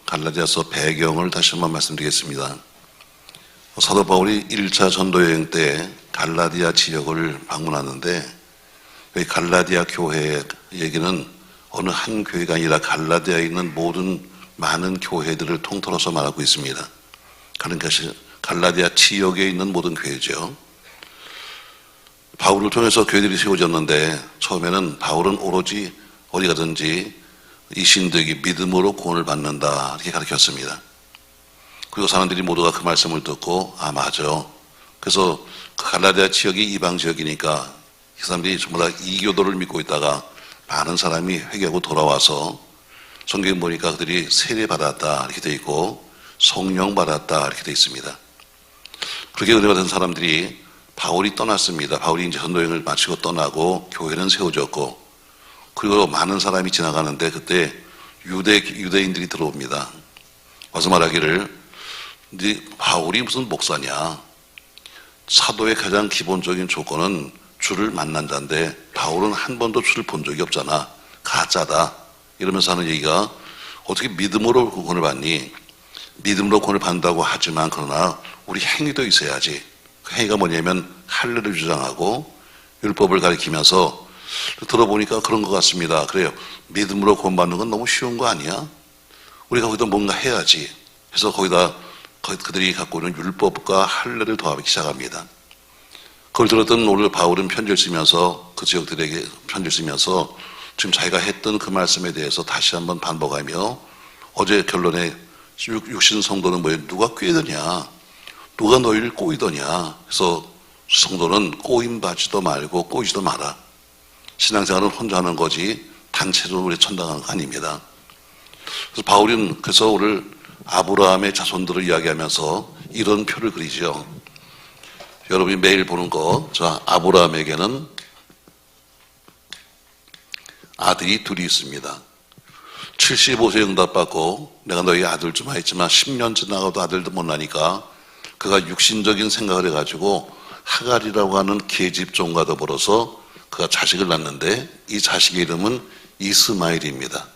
갈라디아서 배경을 다시 한번 말씀드리겠습니다. 사도 바울이 1차 전도 여행 때 갈라디아 지역을 방문하는데 이 갈라디아 교회 얘기는 어느 한 교회가 아니라 갈라디아에 있는 모든 많은 교회들을 통틀어서 말하고 있습니다. 그러니까 갈라디아 지역에 있는 모든 교회죠. 바울을 통해서 교회들이 세워졌는데 처음에는 바울은 오로지 어디 가든지 이 신들에게 믿음으로 구원을 받는다 이렇게 가르쳤습니다. 그리고 사람들이 모두가 그 말씀을 듣고 맞아. 그래서 갈라디아 지역이 이방 지역이니까 이 사람들이 전부 다 이교도를 믿고 있다가 많은 사람이 회개하고 돌아와서 성경 보니까 그들이 세례받았다 이렇게 돼 있고 성령 받았다 이렇게 돼 있습니다. 그렇게 은혜 받은 사람들이 바울이 떠났습니다. 바울이 이제 전도여행을 마치고 떠나고 교회는 세워졌고 그리고 많은 사람이 지나가는데 그때 유대인들이 들어옵니다. 와서 말하기를 네 바울이 무슨 목사냐? 사도의 가장 기본적인 조건은 주를 만난 자인데 바울은 한 번도 주를 본 적이 없잖아. 가짜다. 이러면서 하는 얘기가 어떻게 믿음으로 구원을 받니? 믿음으로 구원을 받는다고 하지만 그러나 우리 행위도 있어야지. 그 행위가 뭐냐면 할례를 주장하고 율법을 가리키면서 들어보니까 그런 것 같습니다. 그래요. 믿음으로 구원받는 건 너무 쉬운 거 아니야? 우리가 거기다 뭔가 해야지. 그래서 거기다 그들이 갖고 있는 율법과 할례를 더하기 시작합니다. 그걸 들었던 오늘 바울은 편지를 쓰면서 그 지역들에게 편지를 쓰면서 지금 자기가 했던 그 말씀에 대해서 다시 한번 반복하며 어제 결론에 육신 성도는 뭐예요? 누가 꾀더냐? 누가 너희를 꼬이더냐? 그래서 성도는 꼬임받지도 말고 꼬이지도 마라. 신앙생활은 혼자 하는 거지 단체적으로 우리 천당하는 거 아닙니다. 그래서 바울은 그래서 오늘 아브라함의 자손들을 이야기하면서 이런 표를 그리죠. 여러분이 매일 보는 거, 아브라함에게는 아들이 둘이 있습니다. 75세 응답받고 내가 너희 아들 좀 하였지만 10년 지나가도 아들도 못 나니까 그가 육신적인 생각을 해가지고 하갈이라고 하는 계집종과 더불어서 그가 자식을 낳는데 이 자식의 이름은 이스마엘입니다.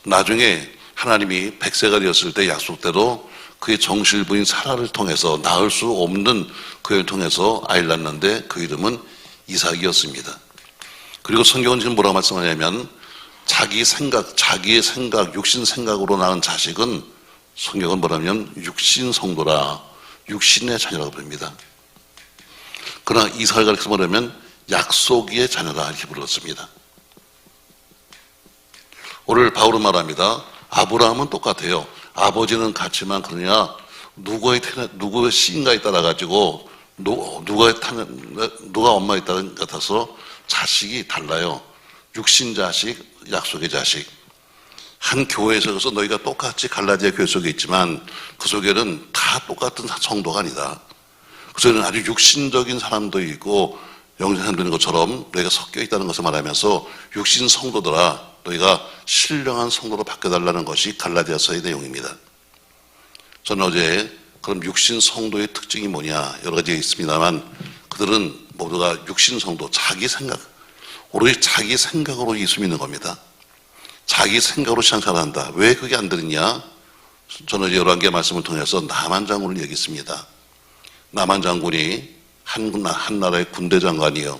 나중에 하나님이 100세가 되었을 때 약속대로 그의 정실부인 사라를 통해서 낳을 수 없는 그를 통해서 아이를 낳는데 그 이름은 이삭이었습니다. 그리고 성경은 지금 뭐라고 말씀하냐면 자기의 생각, 육신 생각으로 낳은 자식은 성경은 뭐라면 육신 성도라, 육신의 자녀라고 부릅니다. 그러나 이삭을 가리켜서 뭐라면 약속의 자녀라 이렇게 불렀습니다. 오늘 바울은 말합니다. 아브라함은 똑같아요. 아버지는 같지만 그러냐 누구의 씨인가에 따라 가지고 누가 엄마에 따라 같아서 자식이 달라요. 육신 자식, 약속의 자식. 한 교회에서 그래서 너희가 똑같이 갈라디아 교회 속에 있지만 그 속에는 다 똑같은 성도가 아니다. 그 속에는 아주 육신적인 사람도 있고 영적인 사람도 있는 것처럼 너희가 섞여 있다는 것을 말하면서 육신 성도들아 너희가 신령한 성도로 바뀌어달라는 것이 갈라디아서의 내용입니다. 저는 어제 그럼 육신 성도의 특징이 뭐냐 여러 가지가 있습니다만 그들은 모두가 육신 성도, 자기 생각, 오로지 자기 생각으로 예수 믿는 겁니다. 자기 생각으로 신앙생활한다. 왜 그게 안 되느냐? 저는 여러 개 말씀을 통해서 나만 장군을 얘기했습니다. 나만 장군이 한 나라의 군대 장관이요.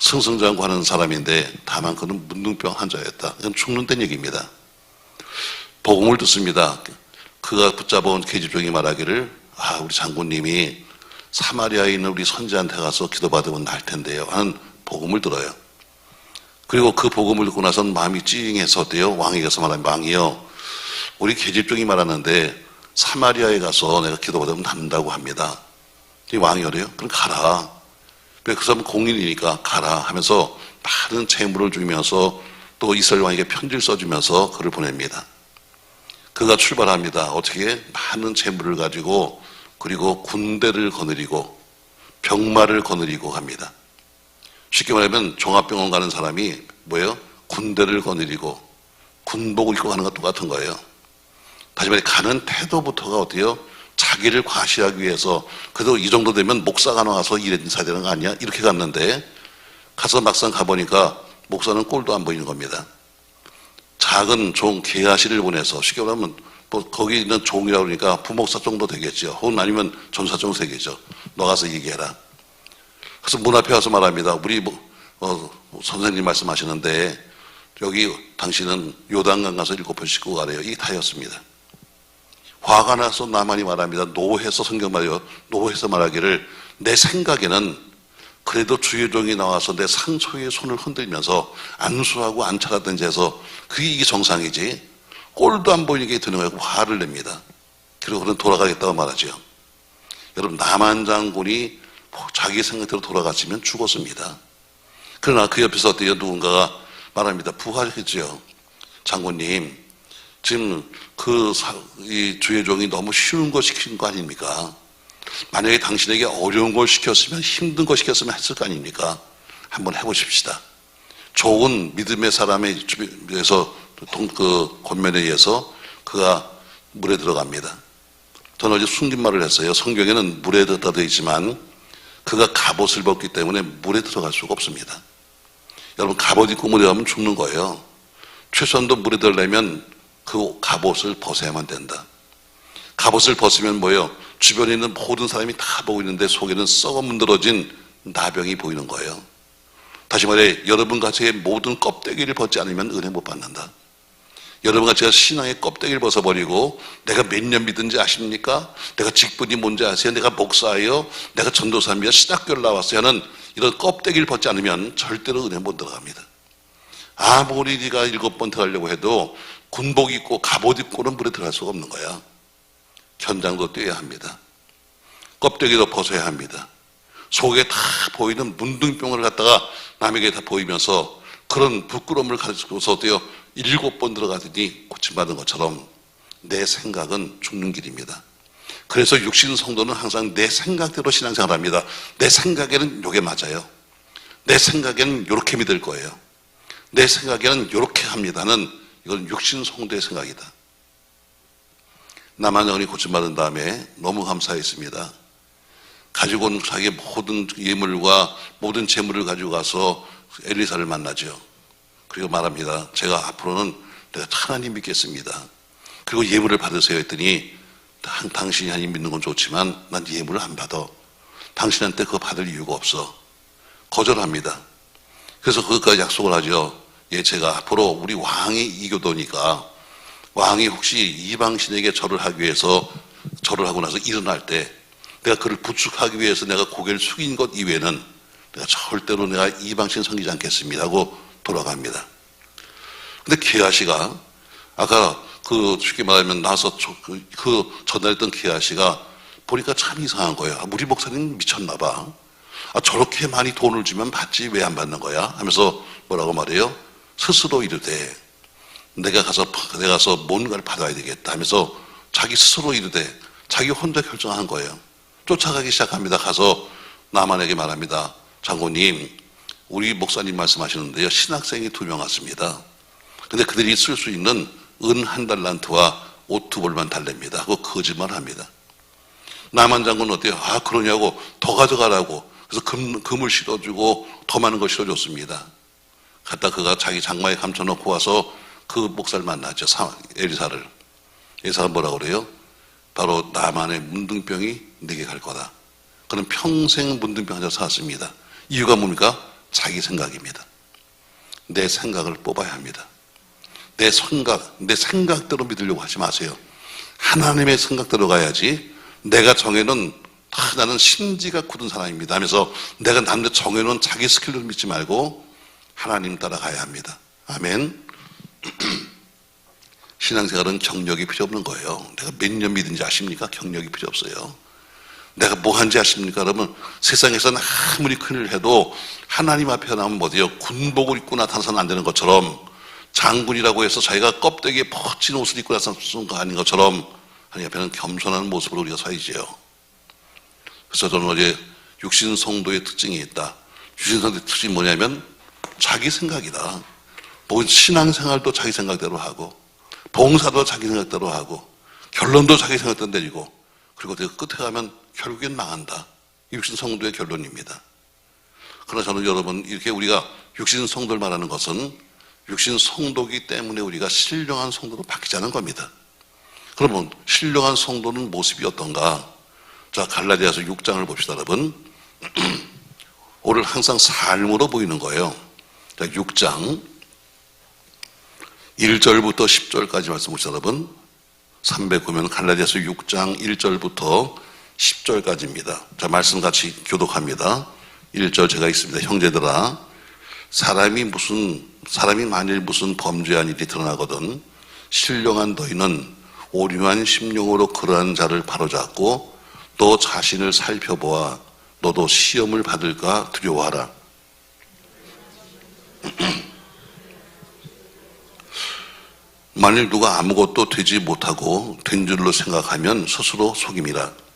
승승장구 하는 사람인데 다만 그는 문둥병 환자였다. 이건 죽는다는 얘기입니다. 복음을 듣습니다. 그가 붙잡아온 계집종이 말하기를 우리 장군님이 사마리아에 있는 우리 선지한테 가서 기도받으면 날 텐데요 하는 복음을 들어요. 그리고 그 복음을 듣고 나서는 마음이 찡해서 어때요? 왕에게 가서 말하면 왕이요 우리 계집종이 말하는데 사마리아에 가서 내가 기도받으면 낫는다고 합니다. 이 왕이 그래요? 그럼 가라. 그 사람은 공인이니까 가라 하면서 많은 재물을 주면서 또 이스라엘 왕에게 편지를 써주면서 그를 보냅니다. 그가 출발합니다. 어떻게? 많은 재물을 가지고 그리고 군대를 거느리고 병마를 거느리고 갑니다. 쉽게 말하면 종합병원 가는 사람이 뭐예요? 군대를 거느리고 군복을 입고 가는 것 똑같은 거예요. 다시 말해 가는 태도부터가 어때요? 자기를 과시하기 위해서 그래도 이 정도 되면 목사가 나와서 인사해야 되는 거 아니야? 이렇게 갔는데 가서 막상 가보니까 목사는 꼴도 안 보이는 겁니다. 작은 종 게하시를 보내서, 쉽게 말하면 뭐 거기 있는 종이라고 그러니까 부목사 정도 되겠죠. 혹은 아니면 전사종 세계죠. 너 가서 얘기해라. 그래서 문 앞에 와서 말합니다. 우리 선생님 말씀하시는데 여기 당신은 요단강 가서 7번 씻고 가래요. 이게 다였습니다. 화가 나서 나만이 말합니다. 노해서 성경 말이요. 노해서 말하기를 내 생각에는 그래도 주의 종이 나와서 내 상처에 손을 흔들면서 안수하고 안차라든지 해서 그게 정상이지. 꼴도 안 보이게 드는 거예요. 화를 냅니다. 그리고 그는 돌아가겠다고 말하죠. 여러분, 남한 장군이 자기 생각대로 돌아갔으면 죽었습니다. 그러나 그 옆에서 어때요? 누군가가 말합니다. 부활했죠. 장군님, 지금 이 주의 종이 너무 쉬운 거 시킨 거 아닙니까? 만약에 당신에게 어려운 걸 시켰으면, 힘든 거 시켰으면 했을 거 아닙니까? 한번 해보십시다. 좋은 믿음의 사람의 주변에서 그 권면에 의해서 그가 물에 들어갑니다. 저는 어제 숨긴 말을 했어요. 성경에는 물에 들었다 되어 있지만 그가 갑옷을 벗기 때문에 물에 들어갈 수가 없습니다. 여러분, 갑옷 입고 물에 가면 죽는 거예요. 최소한도 물에 들어가려면 그 갑옷을 벗어야만 된다. 갑옷을 벗으면 뭐예요? 주변에 있는 모든 사람이 다 보고 있는데 속에는 썩어 문드러진 나병이 보이는 거예요. 다시 말해, 여러분 같이 모든 껍데기를 벗지 않으면 은혜 못 받는다. 여러분 같이 신앙의 껍데기를 벗어버리고 내가 몇 년 믿은지 아십니까? 내가 직분이 뭔지 아세요? 내가 목사예요? 내가 전도사입니다. 신학교를 나왔어요 하는 이런 껍데기를 벗지 않으면 절대로 은혜 못 들어갑니다. 아무리 네가 7번 들어가려고 해도 군복 입고 갑옷 입고는 물에 들어갈 수가 없는 거야. 현장도 뛰어야 합니다. 껍데기도 벗어야 합니다. 속에 다 보이는 문둥병을 갖다가 남에게 다 보이면서 그런 부끄러움을 가지고서 어때요? 7번 들어가더니 고침받은 것처럼 내 생각은 죽는 길입니다. 그래서 육신 성도는 항상 내 생각대로 신앙생활을 합니다. 내 생각에는 요게 맞아요. 내 생각에는 요렇게 믿을 거예요. 내 생각에는 요렇게 합니다는 이건 육신 성도의 생각이다. 남한영이 고침받은 다음에 너무 감사했습니다. 가지고 온 자기의 모든 예물과 모든 재물을 가지고 가서 엘리사를 만나죠. 그리고 말합니다. 제가 앞으로는 내가 하나님 믿겠습니다. 그리고 예물을 받으세요 했더니 당신이 하나님 믿는 건 좋지만 난 예물을 안 받아. 당신한테 그거 받을 이유가 없어. 거절합니다. 그래서 그것까지 약속을 하죠. 예, 제가 앞으로 우리 왕이 이교도니까 왕이 혹시 이방신에게 절을 하기 위해서 절을 하고 나서 일어날 때 내가 그를 부축하기 위해서 내가 고개를 숙인 것 이외에는 내가 절대로 내가 이방신 섬기지 않겠습니다 하고 돌아갑니다. 근데 게하시가 아까 쉽게 말하면 나서 전달했던 게하시가 보니까 참 이상한 거야. 우리 목사님 미쳤나 봐. 저렇게 많이 돈을 주면 받지 왜 안 받는 거야? 하면서 뭐라고 말해요? 스스로 이르되 내가 가서 뭔가를 받아야 되겠다 하면서 자기 스스로 이르되 자기 혼자 결정한 거예요. 쫓아가기 시작합니다. 가서 나만에게 말합니다. 장군님, 우리 목사님 말씀하시는데요. 신학생이 2명 왔습니다. 근데 그들이 쓸 수 있는 은 1달란트와 옷 2벌만 달랍니다. 그거 거짓말 합니다. 나만 장군은 어때요? 그러냐고 더 가져가라고. 그래서 금을 실어주고 더 많은 걸 실어줬습니다. 갔다 그가 자기 장마에 감춰놓고 와서 그 목사를 만나죠. 엘리사를. 엘리사가 뭐라고 그래요? 바로 나만의 문둥병이 네게 갈 거다. 그는 평생 문둥병 환자 살았습니다. 이유가 뭡니까? 자기 생각입니다. 내 생각을 뽑아야 합니다. 내 생각대로 믿으려고 하지 마세요. 하나님의 생각대로 가야지. 내가 정해놓은 나는 심지가 굳은 사람입니다 하면서 내가 남들 정해놓은 자기 스킬을 믿지 말고 하나님 따라가야 합니다. 아멘. 신앙생활은 경력이 필요 없는 거예요. 내가 몇 년 믿은지 아십니까? 경력이 필요 없어요. 내가 뭐 한지 아십니까? 그러면 세상에서는 아무리 큰일을 해도 하나님 앞에 나오면 어디요? 군복을 입고 나타나서는 안 되는 것처럼 장군이라고 해서 자기가 껍데기에 멋진 옷을 입고 나타나는 거 아닌 것처럼 하나님 앞에는 겸손한 모습으로 우리가 서야지요. 그래서 저는 어제 육신 성도의 특징이 있다. 육신 성도의 특징이 뭐냐면 자기 생각이다. 신앙생활도 자기 생각대로 하고 봉사도 자기 생각대로 하고 결론도 자기 생각대로 내리고 그리고 끝에 가면 결국엔 망한다. 육신 성도의 결론입니다. 그러나 저는 여러분 이렇게 우리가 육신 성도를 말하는 것은 육신 성도이기 때문에 우리가 신령한 성도로 바뀌자는 겁니다. 그러면 신령한 성도는 모습이 어떤가? 자, 갈라디아서 6장을 봅시다, 여러분. 오늘 항상 삶으로 보이는 거예요. 자, 6장 1절부터 10절까지 말씀 보시다, 여러분. 309면 갈라디아서 6장 1절부터 10절까지입니다. 자, 말씀 같이 교독합니다. 1절 제가 읽습니다. 형제들아, 사람이 만일 무슨 범죄한 일이 드러나거든 신령한 너희는 오류한 심령으로 그러한 자를 바로잡고 너 자신을 살펴보아 너도 시험을 받을까 두려워하라. 만일 누가 아무것도 되지 못하고 된 줄로 생각하면 스스로 속임이라.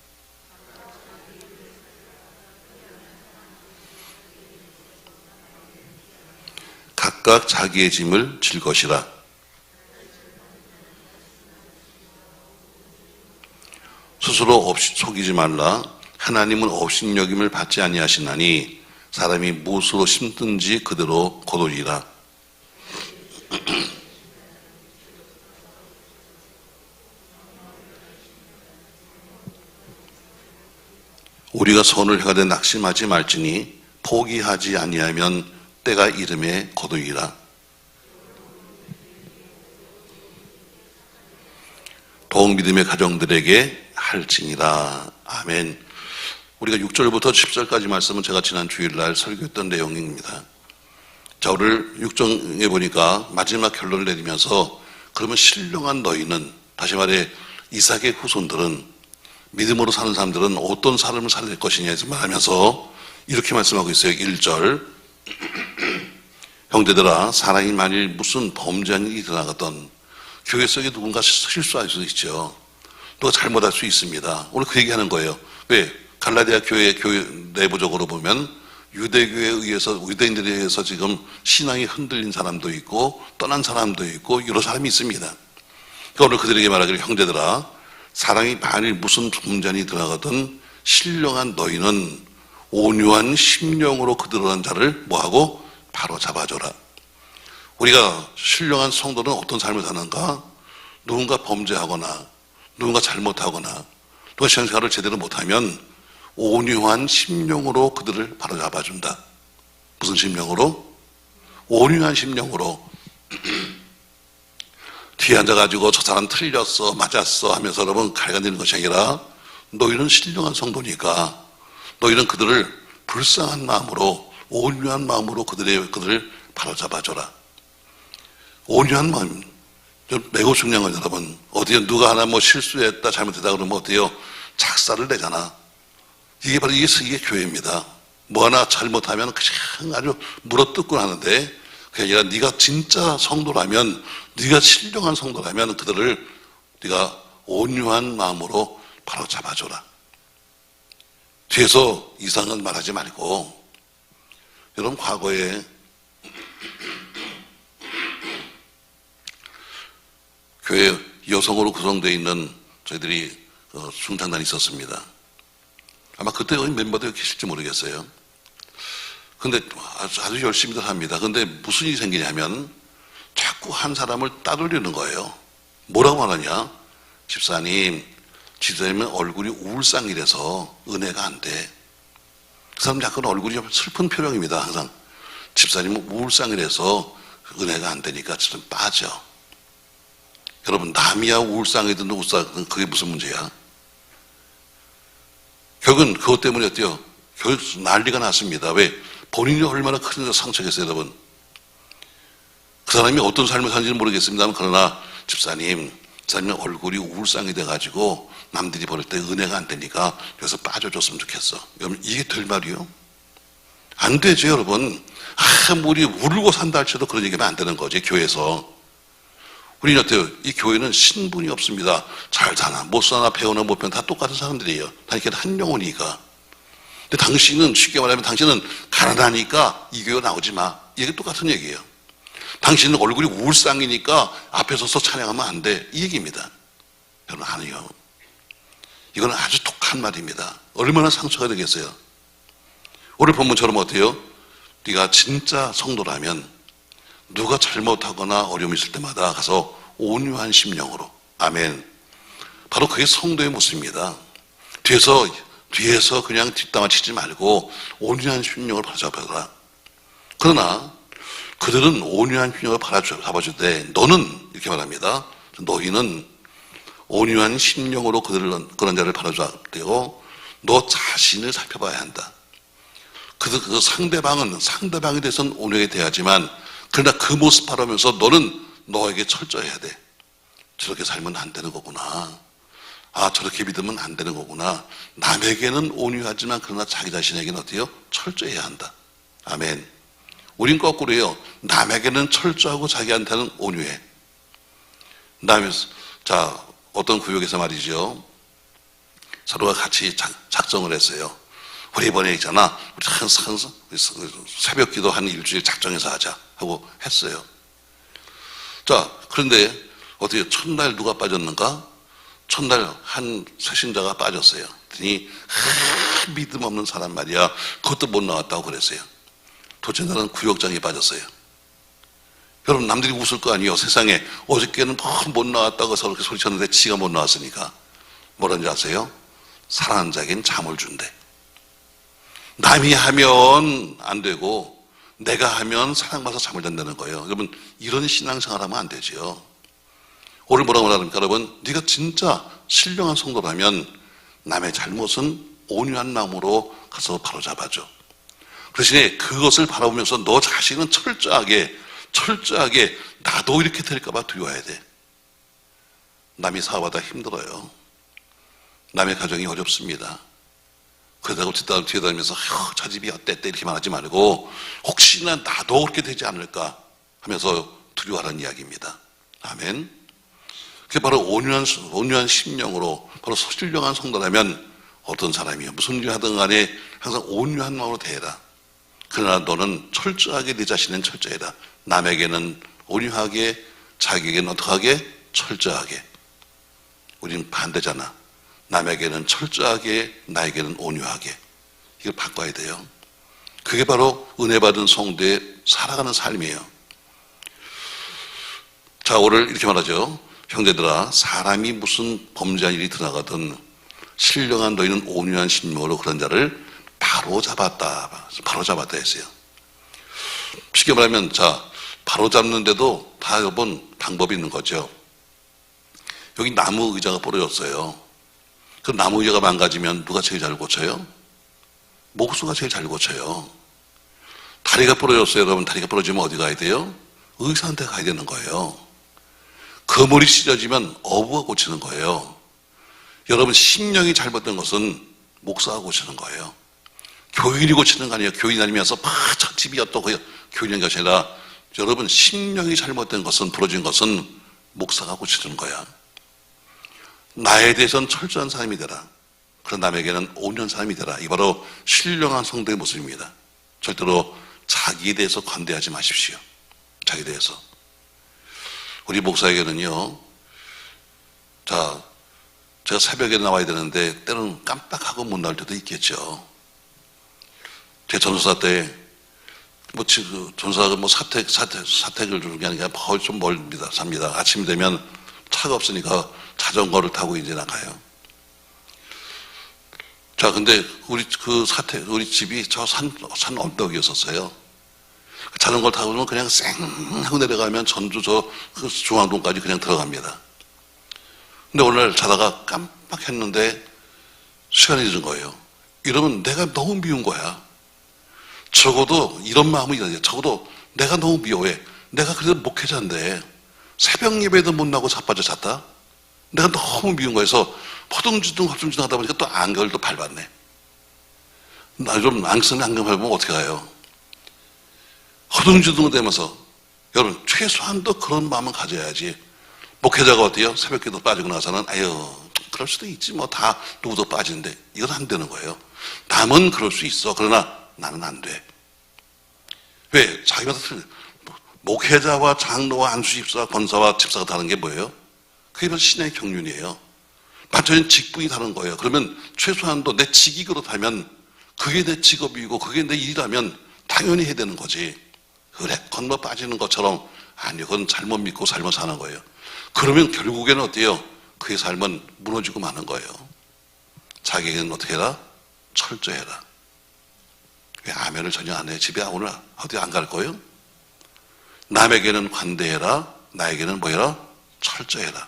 각각 자기의 짐을 질 것이라. 스스로 속이지 말라. 하나님은 업신여김을 받지 아니하시나니 사람이 무엇으로 심든지 그대로 거두리라. 우리가 선을 행하되 낙심하지 말지니 포기하지 아니하면 때가 이름에 거두리라. 더욱 믿음의 가정들에게 할지니라. 아멘. 우리가 6절부터 10절까지 말씀은 제가 지난 주일날 설교했던 내용입니다. 자, 오늘 6장에 보니까 마지막 결론을 내리면서 그러면 신령한 너희는, 다시 말해 이삭의 후손들은, 믿음으로 사는 사람들은 어떤 삶을 살릴 것이냐 말하면서 이렇게 말씀하고 있어요. 1절 형제들아, 사람이 만일 무슨 범죄한 일이 일어나거든, 교회 속에 누군가 실수할 수 있죠. 누가 잘못할 수 있습니다. 오늘 그 얘기하는 거예요. 왜? 갈라디아 교회 내부적으로 보면 유대교에 의해서, 유대인들에 의해서 지금 신앙이 흔들린 사람도 있고 떠난 사람도 있고 여러 사람이 있습니다. 그러니까 오늘 그들에게 말하기를, 형제들아, 사람이 만일 무슨 범죄이 드러나거든 신령한 너희는 온유한 심령으로 그들한 자를 뭐하고? 바로 잡아줘라. 우리가 신령한 성도는 어떤 삶을 사는가? 누군가 범죄하거나 누군가 잘못하거나 누가 신앙생활을 제대로 못하면 온유한 심령으로 그들을 바로 잡아준다. 무슨 심령으로? 온유한 심령으로. 뒤에 앉아가지고 저 사람 틀렸어, 맞았어 하면서 여러분 갈가내는 것이 아니라, 너희는 신령한 성도니까 너희는 그들을 불쌍한 마음으로, 온유한 마음으로 그들을 바로잡아줘라. 온유한 마음, 매우 중요한 거죠, 여러분. 어디에 누가 하나 뭐 실수했다, 잘못했다 그러면 어때요? 작사를 내잖아. 이게 바로 이게 교회입니다. 뭐 하나 잘못하면 그냥 아주 물어뜯고 하는데, 그게 아니라 네가 진짜 성도라면, 네가 신령한 성도라면 그들을 네가 온유한 마음으로 바로 잡아줘라. 뒤에서 이상한 말 하지 말고, 여러분 과거에 교회 여성으로 구성되어 있는 저희들이 중창단이 있었습니다. 아마 그때 멤버들이 계실지 모르겠어요. 근데 아주 열심히들 합니다. 근데 무슨 일이 생기냐면 자꾸 한 사람을 따돌리는 거예요. 뭐라고 하느냐? 집사님은 얼굴이 우울상이라서 은혜가 안 돼. 그 사람 약간 얼굴이 슬픈 표정입니다. 항상 집사님은 우울상이라서 은혜가 안 되니까 좀 빠져. 여러분, 남이야 우울상이든 우울상이든 그게 무슨 문제야? 결국은 그것 때문에 어때요? 결국 난리가 났습니다. 왜? 본인이 얼마나 큰 상처겠어요, 여러분. 그 사람이 어떤 삶을 사는지는 모르겠습니다만, 그러나 집사님 얼굴이 우울상이 돼가지고 남들이 볼 때 은혜가 안 되니까 그래서 빠져줬으면 좋겠어. 여러분, 이게 될 말이요? 안 되죠, 여러분. 아무리 울고 산다 할지라도 그런 얘기하면 안 되는 거지, 교회에서. 우리는 어때요? 이 교회는 신분이 없습니다. 잘 사나 못 사나 배우나 못 배우나 다 똑같은 사람들이에요. 다 이렇게 한 영혼이니까. 근데 당신은, 쉽게 말하면 당신은 가난하니까 이 교회 나오지 마. 이게 똑같은 얘기예요. 당신은 얼굴이 우울상이니까 앞에 서서 찬양하면 안 돼. 이 얘기입니다. 여러분, 아니요. 이건 아주 독한 말입니다. 얼마나 상처가 되겠어요. 오늘 본문처럼 어때요? 네가 진짜 성도라면 누가 잘못하거나 어려움이 있을 때마다 가서 온유한 심령으로. 아멘. 바로 그게 성도의 모습입니다. 뒤에서 그냥 뒷담화 치지 말고 온유한 심령을 바라잡아라. 그러나 그들은 온유한 심령을 바라잡아주되 너는 이렇게 말합니다. 너희는 온유한 심령으로 그런 자를 바라잡되고 너 자신을 살펴봐야 한다. 그 상대방에 대해서는 온유하게 대하지만 그러나 그 모습 바라면서 너는 너에게 철저해야 돼. 저렇게 살면 안 되는 거구나. 저렇게 믿으면 안 되는 거구나. 남에게는 온유하지만 그러나 자기 자신에게는 어때요? 철저해야 한다. 아멘. 우린 거꾸로요. 남에게는 철저하고 자기한테는 온유해. 어떤 구역에서 말이죠. 서로가 같이 작정을 했어요. 우리 이번에 있잖아. 우리 새벽 기도 한 일주일 작정해서 하자 하고 했어요. 그런데 어떻게 첫날 누가 빠졌는가? 첫날 한 새신자가 빠졌어요. 그랬더니 믿음 없는 사람 말이야. 그것도 못 나왔다고 그랬어요. 도대체 나는 구역장에 빠졌어요. 여러분 남들이 웃을 거 아니에요. 세상에 어저께는 못 나왔다고 해서 그렇게 소리쳤는데 지가 못 나왔으니까. 뭐라는지 아세요? 사랑하는 자에겐 잠을 준대. 남이 하면 안 되고 내가 하면 사랑받아서 잠을 잔다는 거예요. 여러분 이런 신앙생활 하면 안 되죠. 오늘 뭐라고 말합니까? 여러분 네가 진짜 신령한 성도라면 남의 잘못은 온유한 마음으로 가서 바로잡아줘. 그 대신에 그것을 바라보면서 너 자신은 철저하게 나도 이렇게 될까 봐 두려워야 돼. 남이 사업하다 힘들어요. 남의 가정이 어렵습니다. 그러다가 뒤에 다니면서 저 집이 어땠대 이렇게 말하지 말고 혹시나 나도 그렇게 되지 않을까 하면서 두려워하는 이야기입니다. 아멘. 그게 바로 온유한 심령으로 바로 신령한 성도라면 어떤 사람이요 무슨 일 하든 간에 항상 온유한 마음으로 대해라. 그러나 너는 철저하게 네 자신은 철저해라. 남에게는 온유하게 자기에게는 어떻게 하게? 철저하게. 우리는 반대잖아. 남에게는 철저하게 나에게는 온유하게. 이걸 바꿔야 돼요. 그게 바로 은혜 받은 성도의 살아가는 삶이에요. 오늘 이렇게 말하죠. 형제들아 사람이 무슨 범죄한 일이 드러나거든 신령한 너희는 온유한 심령으로 그런 자를 바로잡았다 했어요. 쉽게 말하면 바로잡는데도 다 여러분 방법이 있는 거죠. 여기 나무 의자가 부러졌어요. 그 나무 의자가 망가지면 누가 제일 잘 고쳐요? 목수가 제일 잘 고쳐요. 다리가 부러졌어요. 여러분 다리가 부러지면 어디 가야 돼요? 의사한테 가야 되는 거예요. 거물이 찢어지면 어부가 고치는 거예요. 여러분 심령이 잘못된 것은 목사가 고치는 거예요. 교인이 고치는 거 아니에요. 교인 아니면서 저 집이 어떻고 교인인 것이 아니라 여러분 심령이 잘못된 것은 부러진 것은 목사가 고치는 거야. 나에 대해서는 철저한 사람이 되라. 그런 남에게는 온유한 사람이 되라. 이 바로 신령한 성도의 모습입니다. 절대로 자기에 대해서 관대하지 마십시오. 자기에 대해서. 우리 목사에게는요. 제가 새벽에 나와야 되는데 때로는 깜빡하고 못 나올 때도 있겠죠. 제 전도사 때 전도사가 사택을 주는 게 아니라 좀 멀습니다. 삽니다. 아침이 되면 차가 없으니까 자전거를 타고 이제 나가요. 근데 우리 집이 저 산 언덕이었었어요. 자전거를 타고 오면 그냥 쌩 하고 내려가면 전주 그 중앙동까지 그냥 들어갑니다. 근데 오늘 자다가 깜빡했는데 시간이 늦은 거예요. 이러면 내가 너무 미운 거야. 적어도 이런 마음이 있어요. 적어도 내가 너무 미워해. 내가 그래도 목회자인데 새벽 예배도 못 나고 자빠져 잤다. 내가 너무 미운 거여서 허둥지둥 하다 보니까 또 안경을 또 밟았네. 나 좀 앙성에 안경 밟으면 어떻게 가요? 허둥지둥 되면서 여러분 최소한도 그런 마음은 가져야지. 목회자가 어때요? 새벽기도 빠지고 나서는 그럴 수도 있지 뭐 다 누구도 빠지는데 이건 안 되는 거예요. 남은 그럴 수 있어. 그러나 나는 안 돼. 왜? 자기마다 목회자와 장로와 안수집사와 권사와 집사가 다른 게 뭐예요? 그게 바로 신의 경륜이에요. 완전히 직분이 다른 거예요. 그러면 최소한도 내 직이 그렇다면 그게 내 직업이고 그게 내 일이라면 당연히 해야 되는 거지. 그래, 건너 빠지는 것처럼 아니, 그건 잘못 믿고 잘못 사는 거예요. 그러면 결국에는 어때요? 그의 삶은 무너지고 마는 거예요. 자기에게는 어떻게 해라? 철저해라. 왜 아멘을 전혀 안 해? 집에 오늘 어디 안 갈 거예요? 남에게는 관대해라. 나에게는 뭐해라? 철저해라.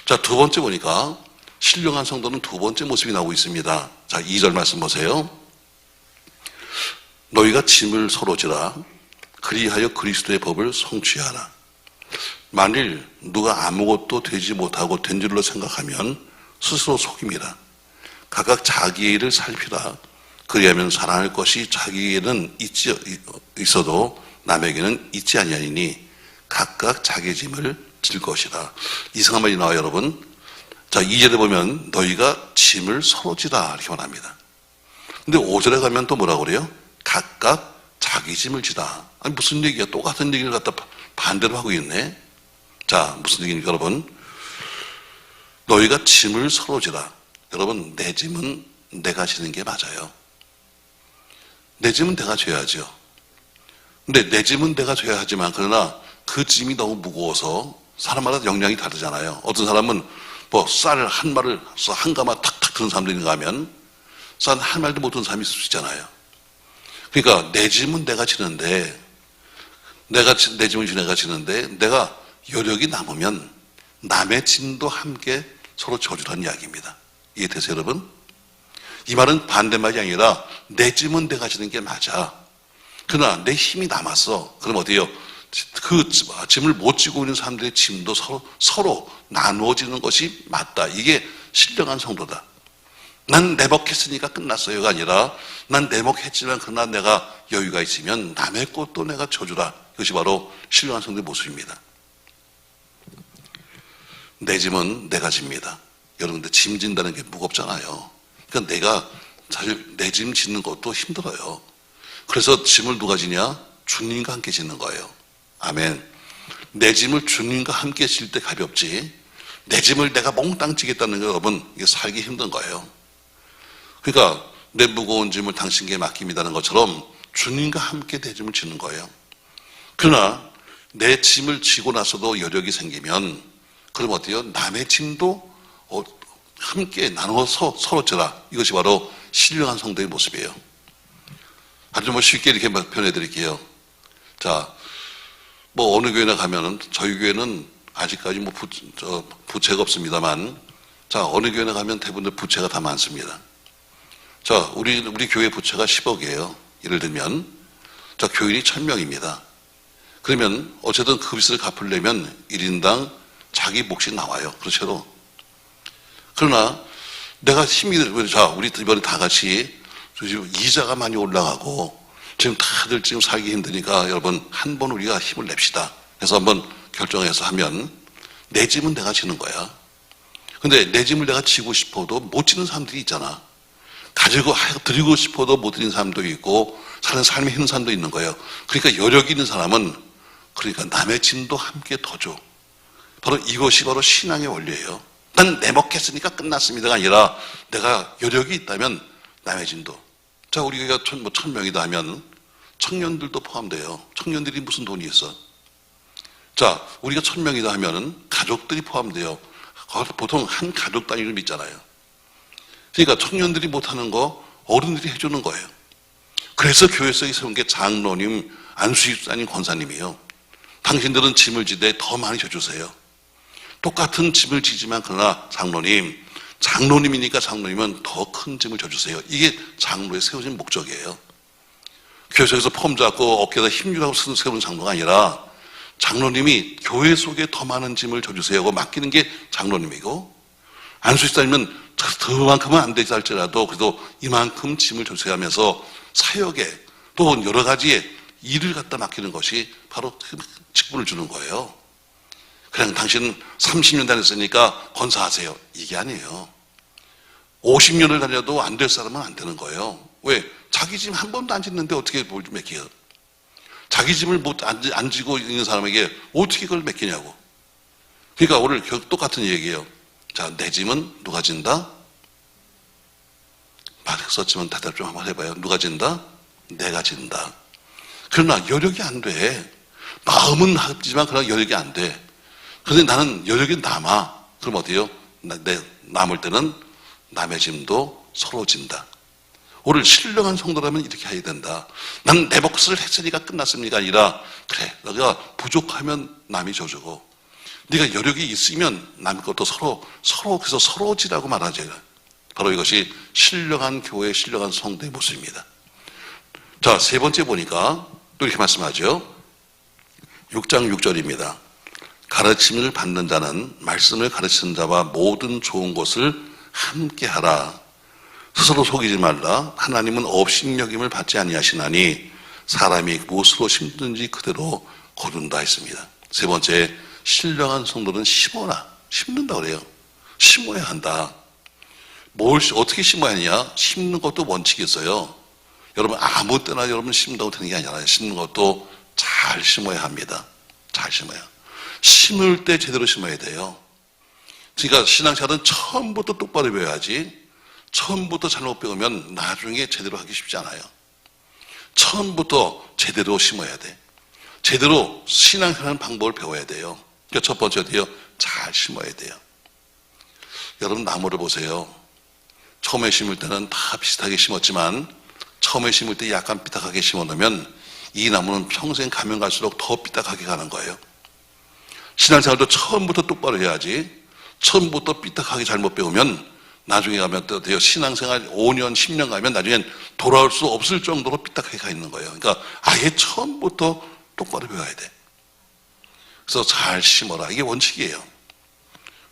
자, 두 번째 보니까 신령한 성도는 두 번째 모습이 나오고 있습니다. 자, 2절 말씀 보세요. 너희가 짐을 서로 지라. 그리하여 그리스도의 법을 성취하라. 만일 누가 아무것도 되지 못하고 된 줄로 생각하면 스스로 속임이라. 각각 자기의 일을 살피라. 그리하면 사랑할 것이 자기에게는 있어도 남에게는 있지 아니하니니 각각 자기 짐을 질 것이라. 이상한 말이 나와요, 여러분. 자, 2절에 보면 너희가 짐을 서로 지라 이렇게 말합니다. 근데 5절에 가면 또 뭐라고 그래요? 각각 자기 짐을 지라. 아니, 무슨 얘기야? 똑같은 얘기를 갖다 반대로 하고 있네. 자, 무슨 얘기입니까, 여러분? 너희가 짐을 서로 지라. 여러분, 내 짐은 내가 지는 게 맞아요. 내 짐은 내가 져야죠. 근데 내 짐은 내가 져야 하지만, 그러나 그 짐이 너무 무거워서 사람마다 역량이 다르잖아요. 어떤 사람은 뭐 쌀 한 마를 한 가마 탁탁 드는 사람도 있는가 하면 쌀 한 말도 못 드는 사람이 있을 수 있잖아요. 그러니까 내 짐은 내가 지는데, 내 짐은 내가 지는데, 내가 여력이 남으면 남의 짐도 함께 서로 져주라는 이야기입니다. 이해되세요, 여러분? 이 말은 반대말이 아니라 내 짐은 내가 지는 게 맞아. 그러나 내 힘이 남았어. 그럼 어디요? 그 짐을 못 지고 있는 사람들의 짐도 서로 나누어지는 것이 맞다. 이게 신령한 성도다. 난 내먹했으니까 끝났어요가 아니라 난 내먹했지만 그러나 내가 여유가 있으면 남의 것도 내가 져주라. 이것이 바로 신령한 성도의 모습입니다. 내 짐은 내가 집니다. 여러분, 근데 짐 진다는 게 무겁잖아요. 그러니까 내가 사실 내 짐 짓는 것도 힘들어요. 그래서 짐을 누가 지냐? 주님과 함께 짓는 거예요. 아멘. 내 짐을 주님과 함께 질 때 가볍지, 내 짐을 내가 몽땅 지겠다는 거 여러분, 이게 살기 힘든 거예요. 그러니까 내 무거운 짐을 당신께 맡깁니다는 것처럼 주님과 함께 내 짐을 지는 거예요. 그러나 내 짐을 지고 나서도 여력이 생기면 그럼 어때요? 남의 짐도 함께 나눠서 서로 져라. 이것이 바로 신령한 성도의 모습이에요. 아주 뭐 쉽게 이렇게 표현해 드릴게요. 자, 뭐 어느 교회나 가면은, 저희 교회는 아직까지 뭐 부채가 없습니다만, 자, 어느 교회나 가면 대부분 부채가 다 많습니다. 자, 우리 교회 부채가 10억이에요. 예를 들면, 자, 교인이 1000명입니다. 그러면 어쨌든 그 빚을 갚으려면 1인당 자기 몫이 나와요. 그렇죠? 그러나 내가 힘이 들고, 자, 우리 이번에 다 같이 지금 이자가 많이 올라가고 지금 다들 지금 살기 힘드니까 여러분 한 번 우리가 힘을 냅시다. 그래서 한번 결정해서 하면 내 짐은 내가 지는 거야. 근데 내 짐을 내가 지고 싶어도 못 지는 사람들이 있잖아. 가지고 드리고 싶어도 못 드리는 사람도 있고 사는 삶이 힘든 사람도 있는 거예요. 그러니까 여력이 있는 사람은 그러니까 남의 짐도 함께 더 줘. 바로 이것이 바로 신앙의 원리예요. 난 내먹겠으니까 끝났습니다가 아니라 내가 여력이 있다면 남의 짐도. 자, 우리가 1000명이다 하면 청년들도 포함돼요. 청년들이 무슨 돈이 있어? 자, 우리가 1000명이다 하면은 가족들이 포함돼요. 보통 한 가족 단위를 믿잖아요. 그러니까 청년들이 못하는 거 어른들이 해주는 거예요. 그래서 교회성이 세운 게 장로님, 안수집사님, 권사님이에요. 당신들은 짐을 지되 더 많이 져주세요. 똑같은 짐을 지지만 그러나 장로님이니까 장로님은 더 큰 짐을 져주세요. 이게 장로의 세워진 목적이에요. 교회에서 폼 잡고 어깨에다 힘주라고 세우는 장로가 아니라 장로님이 교회 속에 더 많은 짐을 져주세요 하고 맡기는 게 장로님이고, 안수집사님은 그만큼은 안 되지 할지라도 그래도 이만큼 짐을 져주세요 하면서 사역에 또 여러 가지의 일을 갖다 맡기는 것이 바로 그 직분을 주는 거예요. 그냥 당신은 30년 다녔으니까 권사하세요. 이게 아니에요. 50년을 다녀도 안 될 사람은 안 되는 거예요. 왜? 자기 짐 한 번도 안 짓는데 어떻게 뭘 맡겨요? 자기 짐을 안 지고 있는 사람에게 어떻게 그걸 맡기냐고. 그러니까 오늘 똑같은 얘기예요. 자, 내 짐은 누가 진다? 말 썼지만 대답 좀 한번 해봐요. 누가 진다? 내가 진다. 그러나 여력이 안 돼. 마음은 하지만 그러나 여력이 안 돼. 그런데 나는 여력이 남아. 그럼 어때요? 남을 때는 남의 짐도 서로 진다. 오늘 신령한 성도라면 이렇게 해야 된다. 난 내 몫을 했으니까 끝났습니까? 아니라 그래, 너가 부족하면 남이 줘주고 네가 여력이 있으면 남의 것도 서로 그래서 서로 지라고 말하죠. 바로 이것이 신령한 교회, 신령한 성도의 모습입니다. 자, 세 번째 보니까 또 이렇게 말씀하죠. 6장 6절입니다. 가르침을 받는 자는 말씀을 가르치는 자와 모든 좋은 것을 함께하라. 스스로 속이지 말라. 하나님은 업신여김을 받지 아니하시나니 사람이 무엇으로 심든지 그대로 거둔다 했습니다. 세 번째, 신령한 성도는 심는다 그래요. 심어야 한다. 어떻게 심어야 하냐? 심는 것도 원칙이 있어요. 여러분 아무 때나 여러분 심는다고 되는 게 아니라 심는 것도 잘 심어야 합니다. 잘 심어야. 심을 때 제대로 심어야 돼요. 그러니까 신앙생활은 처음부터 똑바로 배워야지, 처음부터 잘못 배우면 나중에 제대로 하기 쉽지 않아요. 처음부터 제대로 심어야 돼. 제대로 신앙생활하는 방법을 배워야 돼요. 그러니까 첫 번째 어때요? 잘 심어야 돼요. 여러분 나무를 보세요. 처음에 심을 때는 다 비슷하게 심었지만 처음에 심을 때 약간 삐딱하게 심어놓으면 이 나무는 평생 가면 갈수록 더 삐딱하게 가는 거예요. 신앙생활도 처음부터 똑바로 해야지, 처음부터 삐딱하게 잘못 배우면 나중에 가면 또 돼요. 신앙생활 5년, 10년 가면 나중엔 돌아올 수 없을 정도로 삐딱하게 가 있는 거예요. 그러니까 아예 처음부터 똑바로 배워야 돼. 그래서 잘 심어라. 이게 원칙이에요.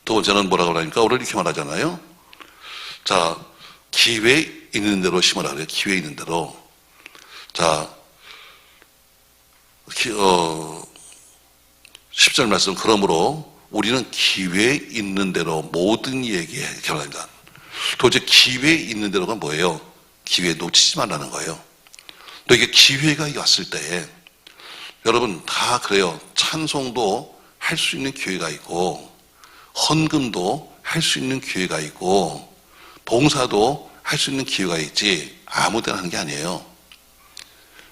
두 번째는 뭐라고 그러니까 오늘 이렇게 말하잖아요. 자, 기회 있는 대로 심어라 그래요. 기회 있는 대로. 자, 10절 말씀. 그러므로 우리는 기회 있는 대로 모든 얘기에 결합니다. 도대체 기회 있는 대로가 뭐예요? 기회 놓치지 말라는 거예요. 또 이게 기회가 왔을 때 여러분 다 그래요. 찬송도 할 수 있는 기회가 있고 헌금도 할 수 있는 기회가 있고 봉사도 할 수 있는 기회가 있지 아무 때나 하는 게 아니에요.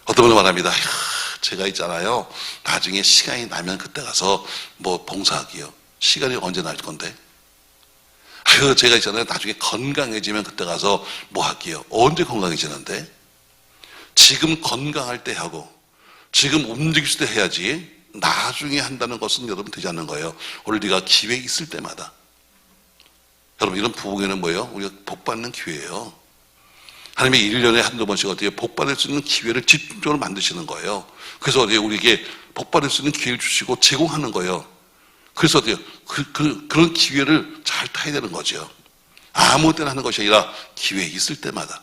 어떤 분은 말합니다. 제가 있잖아요. 나중에 시간이 나면 그때 가서 뭐 봉사하기요. 시간이 언제 날 건데? 제가 있잖아요. 나중에 건강해지면 그때 가서 뭐 할게요. 언제 건강해지는데? 지금 건강할 때 하고 지금 움직일 때 해야지 나중에 한다는 것은 여러분 되지 않는 거예요. 오늘 네가 기회 있을 때마다. 여러분 이런 부흥회는 뭐예요? 우리가 복받는 기회예요. 하나님이 1년에 한두 번씩 어떻게 복받을 수 있는 기회를 집중적으로 만드시는 거예요. 그래서 우리에게 복받을 수 있는 기회를 주시고 제공하는 거예요. 그래서 어때요? 그런 기회를 잘 타야 되는 거죠. 아무 때나 하는 것이 아니라 기회 있을 때마다.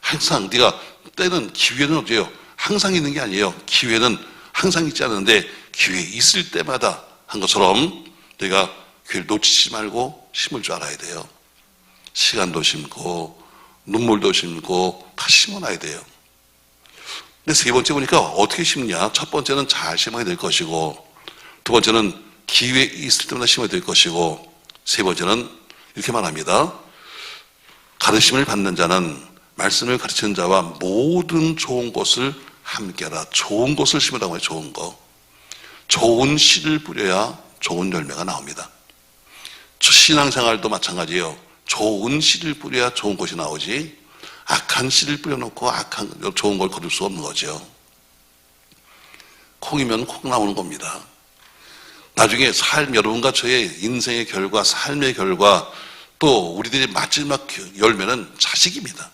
항상 네가 때는 기회는 어때요? 항상 있는 게 아니에요. 기회는 항상 있지 않은데 기회 있을 때마다 한 것처럼 내가 기회를 놓치지 말고 심을 줄 알아야 돼요. 시간도 심고 눈물도 심고 다 심어놔야 돼요. 근데 세 번째 보니까 어떻게 심냐? 첫 번째는 잘 심어야 될 것이고 두 번째는 기회 있을 때마다 심어야 될 것이고 세 번째는 이렇게 말합니다. 가르침을 받는 자는 말씀을 가르치는 자와 모든 좋은 것을 함께하라. 좋은 것을 심으라고 해요. 좋은 거. 좋은 씨를 뿌려야 좋은 열매가 나옵니다. 신앙생활도 마찬가지예요. 좋은 씨를 뿌려야 좋은 것이 나오지 악한 씨를 뿌려놓고 좋은 걸 거둘 수 없는 거죠. 콩이면 콩 나오는 겁니다. 나중에 여러분과 저의 인생의 결과, 삶의 결과, 또 우리들의 마지막 열매는 자식입니다.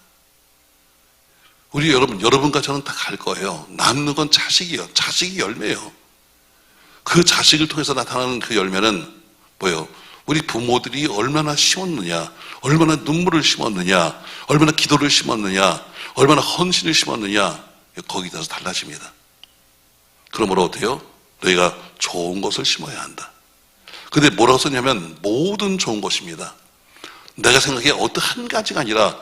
여러분과 저는 다 갈 거예요. 남는 건 자식이에요. 자식이 열매예요. 그 자식을 통해서 나타나는 그 열매는 뭐예요? 우리 부모들이 얼마나 심었느냐, 얼마나 눈물을 심었느냐, 얼마나 기도를 심었느냐, 얼마나 헌신을 심었느냐, 거기에 따라서 달라집니다. 그러므로 어때요? 너희가 좋은 것을 심어야 한다. 근데 뭐라고 썼냐면 모든 좋은 것입니다. 내가 생각해 어떤 한 가지가 아니라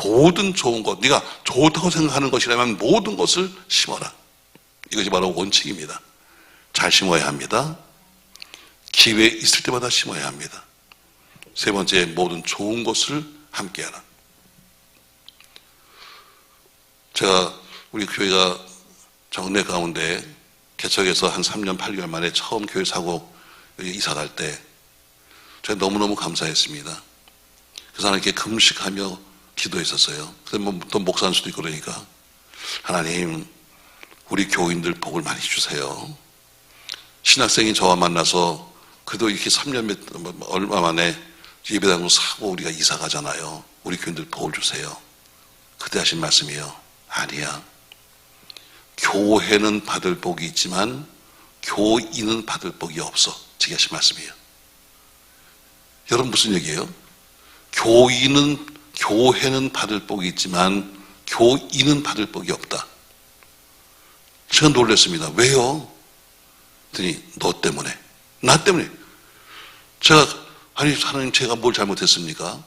모든 좋은 것, 네가 좋다고 생각하는 것이라면 모든 것을 심어라. 이것이 바로 원칙입니다. 잘 심어야 합니다. 기회 있을 때마다 심어야 합니다. 세 번째, 모든 좋은 것을 함께하라. 우리 교회가 정례 가운데 개척해서 한 3년 8개월 만에 처음 교회 사고 이사 갈 때 제가 너무너무 감사했습니다. 그래서 하나님께 금식하며 기도했었어요. 근데 또 목사일 수도 있고 그러니까 하나님 우리 교인들 복을 많이 주세요. 신학생이 저와 만나서 그래도 이렇게 3년 얼마 만에 예배당으로 사고 우리가 이사 가잖아요. 우리 교인들 복을 주세요. 그때 하신 말씀이요. 아니야. 교회는 받을 복이 있지만 교인은 받을 복이 없어. 제가 하신 말씀이에요. 여러분 무슨 얘기예요? 교회는 받을 복이 있지만 교인은 받을 복이 없다. 제가 놀랐습니다. 왜요? 그랬더니 너 때문에, 나 때문에. 아니 하나님 제가 뭘 잘못했습니까?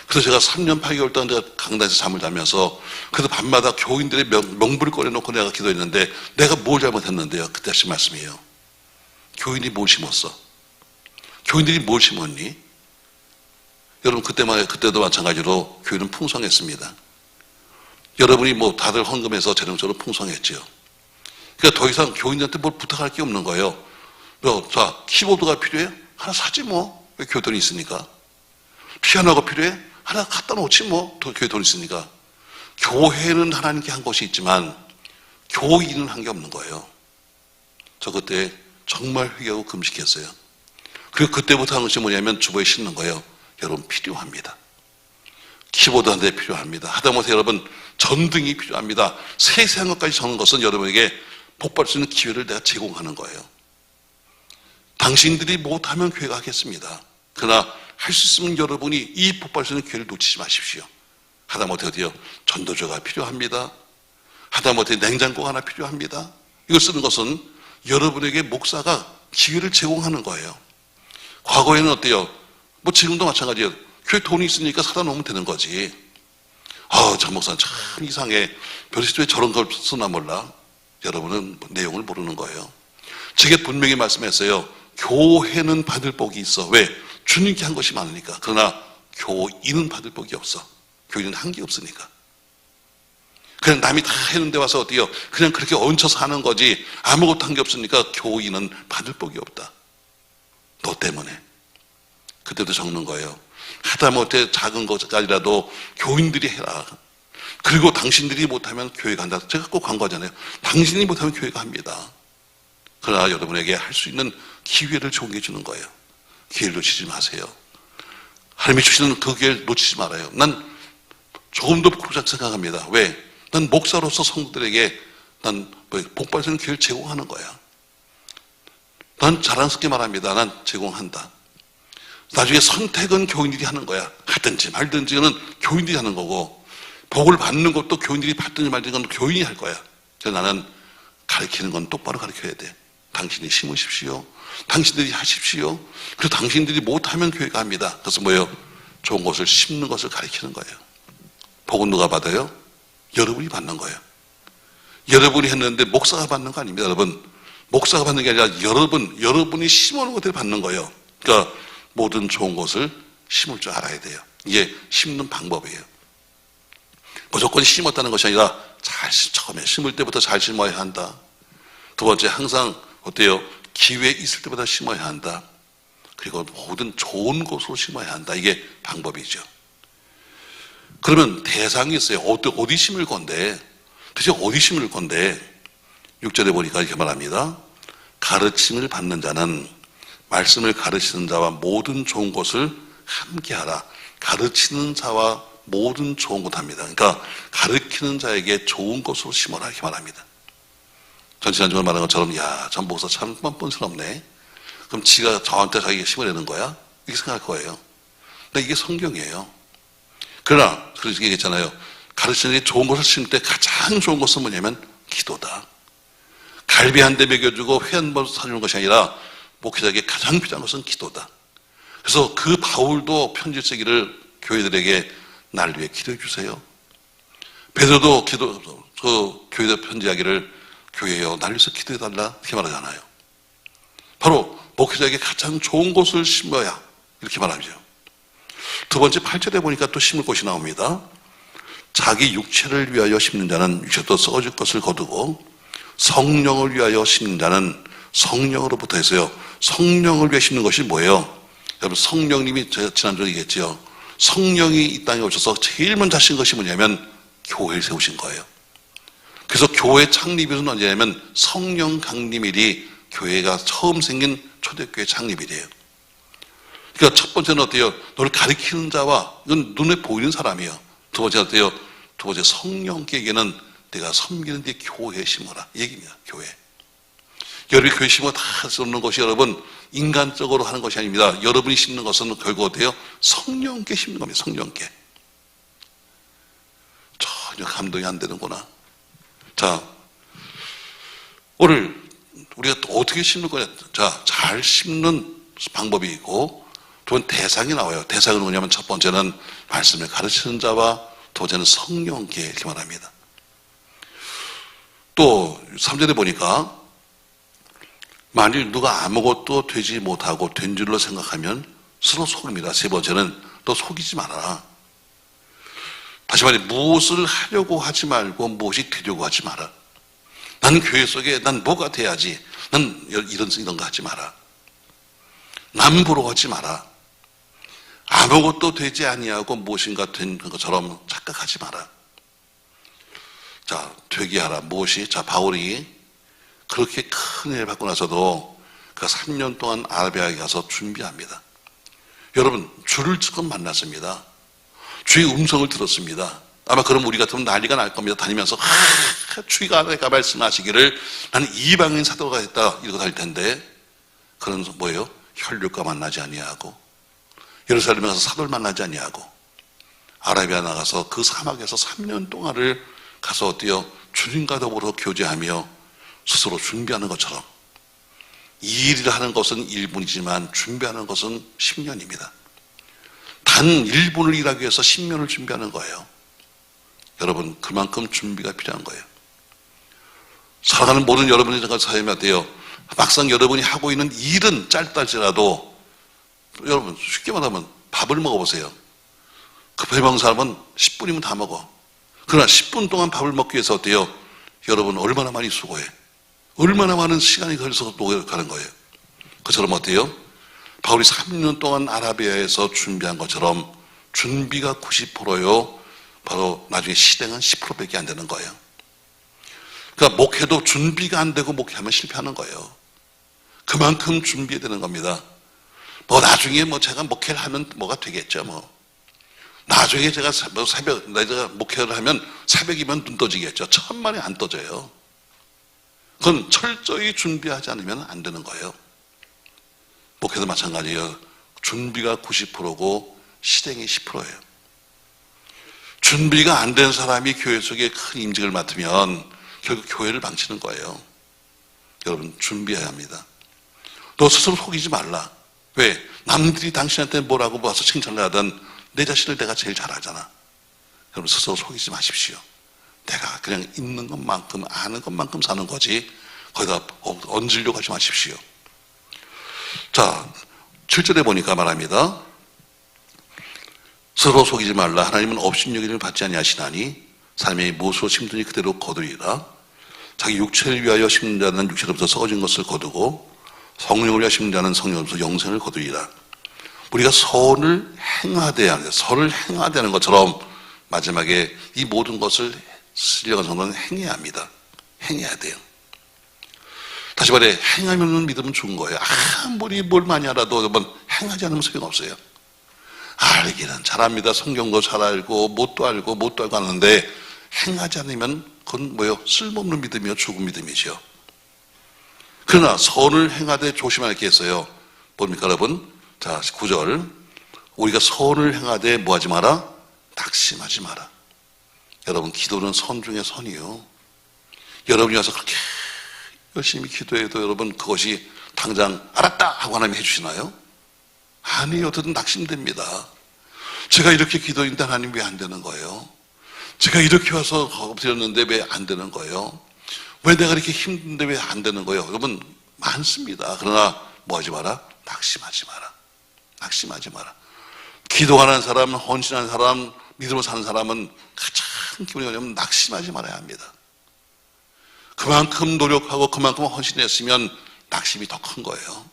그래서 제가 3년 8개월 동안 내가 강단에서 잠을 자면서 그래도 밤마다 교인들의 명부를 꺼내놓고 내가 기도했는데 내가 뭘 잘못했는데요? 그때 하신 말씀이에요. 교인이 뭘 심었어? 교인들이 뭘 심었니? 여러분 그때도 마찬가지로 교회는 풍성했습니다. 여러분이 다들 헌금해서 재정적으로 풍성했죠. 그러니까 더 이상 교인들한테 뭘 부탁할 게 없는 거예요. 자, 키보드가 필요해? 하나 사지 뭐. 왜 교회 돈이 있으니까. 피아노가 필요해? 하나 갖다 놓지 뭐. 교회 돈 있으니까. 교회는 하나님께 한 것이 있지만 교인은 한 게 없는 거예요. 저 그때 정말 회개하고 금식했어요. 그리고 그때부터 하는 것이 뭐냐면 주보에 싣는 거예요. 여러분 필요합니다. 키보드 한 대 필요합니다. 하다못해 여러분 전등이 필요합니다. 세세한 것까지 적는 것은 여러분에게 복받을 수 있는 기회를 내가 제공하는 거예요. 당신들이 못하면 교회가 하겠습니다. 그러나 할 수 있으면 여러분이 이 복받을 수 있는 기회를 놓치지 마십시오. 하다못해 어디요? 전도조가 필요합니다. 하다못해 냉장고가 하나 필요합니다. 이걸 쓰는 것은 여러분에게 목사가 기회를 제공하는 거예요. 과거에는 어때요? 지금도 마찬가지예요. 교회 돈이 있으니까 사다 놓으면 되는 거지. 장 목사는 참 이상해. 도대체 왜 저런 걸 쓰나 몰라. 여러분은 내용을 모르는 거예요. 제게 분명히 말씀했어요. 교회는 받을 복이 있어. 왜? 주님께 한 것이 많으니까. 그러나 교인은 받을 복이 없어. 교인은 한 게 없으니까. 그냥 남이 다 했는데 와서 어때요? 그냥 그렇게 얹혀서 하는 거지. 아무것도 한 게 없으니까 교인은 받을 복이 없다. 너 때문에. 그때도 적는 거예요. 하다못해 작은 것까지라도 교인들이 해라. 그리고 당신들이 못하면 교회가 한다. 제가 꼭 광고하잖아요. 당신이 못하면 교회가 합니다. 그러나 여러분에게 할 수 있는 기회를 좋은 게 주는 거예요. 기회를 놓치지 마세요. 하나님이 주시는 그 기회를 놓치지 말아요. 난 조금도 부끄럽지 생각합니다. 왜? 난 목사로서 성도들에게 난 복받을 수 있는 기회를 제공하는 거야. 난 자랑스럽게 말합니다. 난 제공한다. 나중에 선택은 교인들이 하는 거야. 하든지 말든지는 교인들이 하는 거고, 복을 받는 것도 교인들이 받든지 말든지 건 교인이 할 거야. 그래서 나는 가르치는 건 똑바로 가르쳐야 돼. 당신이 심으십시오. 당신들이 하십시오. 그리고 당신들이 못하면 교회가 합니다. 그래서 뭐예요? 좋은 것을 심는 것을 가르치는 거예요. 복은 누가 받아요? 여러분이 받는 거예요. 여러분이 했는데 목사가 받는 거 아닙니다. 여러분, 목사가 받는 게 아니라 여러분이 심어놓은 것들을 받는 거예요. 그러니까 모든 좋은 것을 심을 줄 알아야 돼요. 이게 심는 방법이에요. 무조건 심었다는 것이 아니라 처음에 심을 때부터 잘 심어야 한다. 두 번째, 항상 어때요? 기회 있을 때보다 심어야 한다. 그리고 모든 좋은 곳으로 심어야 한다. 이게 방법이죠. 그러면 대상이 있어요. 어디 심을 건데? 도대체 어디 심을 건데? 6절에 보니까 이렇게 말합니다. 가르침을 받는 자는 말씀을 가르치는 자와 모든 좋은 것을 함께하라. 가르치는 자와 모든 좋은 것 합니다. 그러니까 가르치는 자에게 좋은 것으로 심어라 이렇게 말합니다. 전 지난주에 말한 것처럼 전 목사 참 뻔뻔스럽네. 그럼 지가 저한테 자기가 심어내는 거야? 이렇게 생각할 거예요. 근데 이게 성경이에요. 그러나 그래서 얘기했잖아요. 가르치는 게 좋은 것을 심을 때 가장 좋은 것은 뭐냐면 기도다. 갈비 한 대 먹여주고 회 한 번 사주는 것이 아니라 목회자에게 가장 필요한 것은 기도다. 그래서 그 바울도 편지 쓰기를 교회들에게 날 위해 기도해 주세요. 베드로도 교회들 편지하기를 교회여 날 위해서 기도해 달라 이렇게 말하잖아요. 바로 목회자에게 가장 좋은 것을 심어야 이렇게 말하죠. 두 번째 8절에 보니까 또 심을 곳이 나옵니다. 자기 육체를 위하여 심는 자는 육체도 썩어질 것을 거두고 성령을 위하여 심는 자는 성령으로부터 했어요. 성령을 위해 심는 것이 뭐예요? 여러분, 성령님이 제가 지난주에 얘기했죠. 성령이 이 땅에 오셔서 제일 먼저 하신 것이 뭐냐면 교회를 세우신 거예요. 그래서 교회 창립일은 언제냐면 성령 강림일이 교회가 처음 생긴 초대교회 창립일이에요. 그러니까 첫 번째는 어때요? 너를 가리키는 자와, 이건 눈에 보이는 사람이에요. 두 번째는 어때요? 두 번째, 성령께게는 내가 섬기는 데 교회에 심어라. 이 얘기입니다. 교회. 여러분이 교회 심어 다 쏟는 것이 여러분 인간적으로 하는 것이 아닙니다. 여러분이 심는 것은 결국 어때요? 성령께 심는 겁니다. 성령께. 전혀 감동이 안 되는구나. 자, 오늘 우리가 또 어떻게 심는 거냐? 자, 잘 심는 방법이 있고, 두 번 대상이 나와요. 대상은 뭐냐면 첫 번째는 말씀을 가르치는 자와 두 번째는 성령께 이렇게 말합니다. 또 3절에 보니까 만일 누가 아무것도 되지 못하고 된 줄로 생각하면 스스로 속입니다. 세 번째는 너 속이지 말아라. 다시 말해 무엇을 하려고 하지 말고 무엇이 되려고 하지 마라. 난 교회 속에 난 뭐가 돼야지. 난 이런 거 하지 마라. 남부로 하지 마라. 아무것도 되지 아니하고 무엇인가 된 것처럼 착각하지 마라. 자, 되게 하라. 무엇이? 자, 바울이 그렇게 큰 일을 받고 나서도 그 3년 동안 아라비아에 가서 준비합니다. 여러분, 주를 지금 만났습니다. 주의 음성을 들었습니다. 아마 그럼 우리 같으면 난리가 날 겁니다. 다니면서 주의가 내가 말씀하시기를 나는 이방인 사도가 됐다 이러고 다닐 텐데, 그런 뭐예요? 혈육과 만나지 아니하고 예루살렘에 가서 사도를 만나지 아니하고 아라비아 나가서 그 사막에서 3년 동안을 가서 어때요? 주님과 더불어 교제하며 스스로 준비하는 것처럼 이 일을 하는 것은 1분이지만 준비하는 것은 10년입니다. 단 1분을 일하기 위해서 10년을 준비하는 거예요. 여러분, 그만큼 준비가 필요한 거예요. 살아가는 모든 여러분이 삶이 어때요? 막상 여러분이 하고 있는 일은 짧다 할지라도 여러분 쉽게 말하면 밥을 먹어보세요. 급하게 먹는 사람은 10분이면 다 먹어. 그러나 10분 동안 밥을 먹기 위해서 어때요? 여러분 얼마나 많이 수고해. 얼마나 많은 시간이 걸려서 노력하는 거예요. 그처럼 어때요? 바울이 3년 동안 아라비아에서 준비한 것처럼 준비가 90%요. 바로 나중에 실행은 10%밖에 안 되는 거예요. 그러니까 목회도 준비가 안 되고 목회하면 실패하는 거예요. 그만큼 준비해야 되는 겁니다. 뭐 나중에 뭐 제가 목회를 하면 뭐가 되겠죠 뭐. 나중에 제가 내가 목회를 하면 새벽이면 눈 떠지겠죠. 천만에 안 떠져요. 그건 철저히 준비하지 않으면 안 되는 거예요. 목회도 마찬가지예요. 준비가 90%고 실행이 10%예요. 준비가 안 된 사람이 교회 속에 큰 임직을 맡으면 결국 교회를 망치는 거예요. 여러분 준비해야 합니다. 너 스스로 속이지 말라. 왜? 남들이 당신한테 뭐라고 와서 칭찬을 하든 내 자신을 내가 제일 잘 알잖아. 여러분 스스로 속이지 마십시오. 내가 그냥 있는 것만큼 아는 것만큼 사는 거지 거기다 얹으려고 하지 마십시오. 자, 7절에 보니까 말합니다. 서로 속이지 말라. 하나님은 업신여김을 받지 아니하시나니 삶의 무엇으로 심든지 그대로 거두리라. 자기 육체를 위하여 심는 자는 육체로부터 썩어진 것을 거두고 성령을 위하여 심는 자는 성령으로부터 영생을 거두리라. 우리가 선을 행하되야 하는데 선을 행하되는 것처럼 마지막에 이 모든 것을 신령한 성도는 행해야 합니다. 행해야 돼요. 다시 말해 행하면 믿으면 좋은 거예요. 아무리 뭘 많이 알아도 여러분 행하지 않으면 소용없어요. 알기는 잘합니다. 성경도 잘 알고 뭣도 알고 하는데 행하지 않으면 그건 뭐예요? 쓸모없는 믿음이요. 죽은 믿음이죠. 그러나 선을 행하되 조심할 게 있어요. 뭡니까 여러분? 자 9절 우리가 선을 행하되 뭐하지 마라? 낙심하지 마라. 여러분 기도는 선 중에 선이요. 여러분이 와서 그렇게 열심히 기도해도 여러분 그것이 당장 알았다 하고 하나님이 해주시나요? 아니요. 어쨌든 낙심됩니다. 제가 이렇게 기도했는데 하나님 왜 안 되는 거예요? 제가 이렇게 와서 엎드렸는데 왜 안 되는 거예요? 왜 내가 이렇게 힘든데 왜 안 되는 거예요? 여러분 많습니다. 그러나 뭐하지 마라? 낙심하지 마라. 낙심하지 마라. 기도하는 사람, 헌신하는 사람, 믿음으로 사는 사람은 가장 기본이 뭐냐면 낙심하지 말아야 합니다. 그만큼 노력하고 그만큼 헌신했으면 낙심이 더 큰 거예요.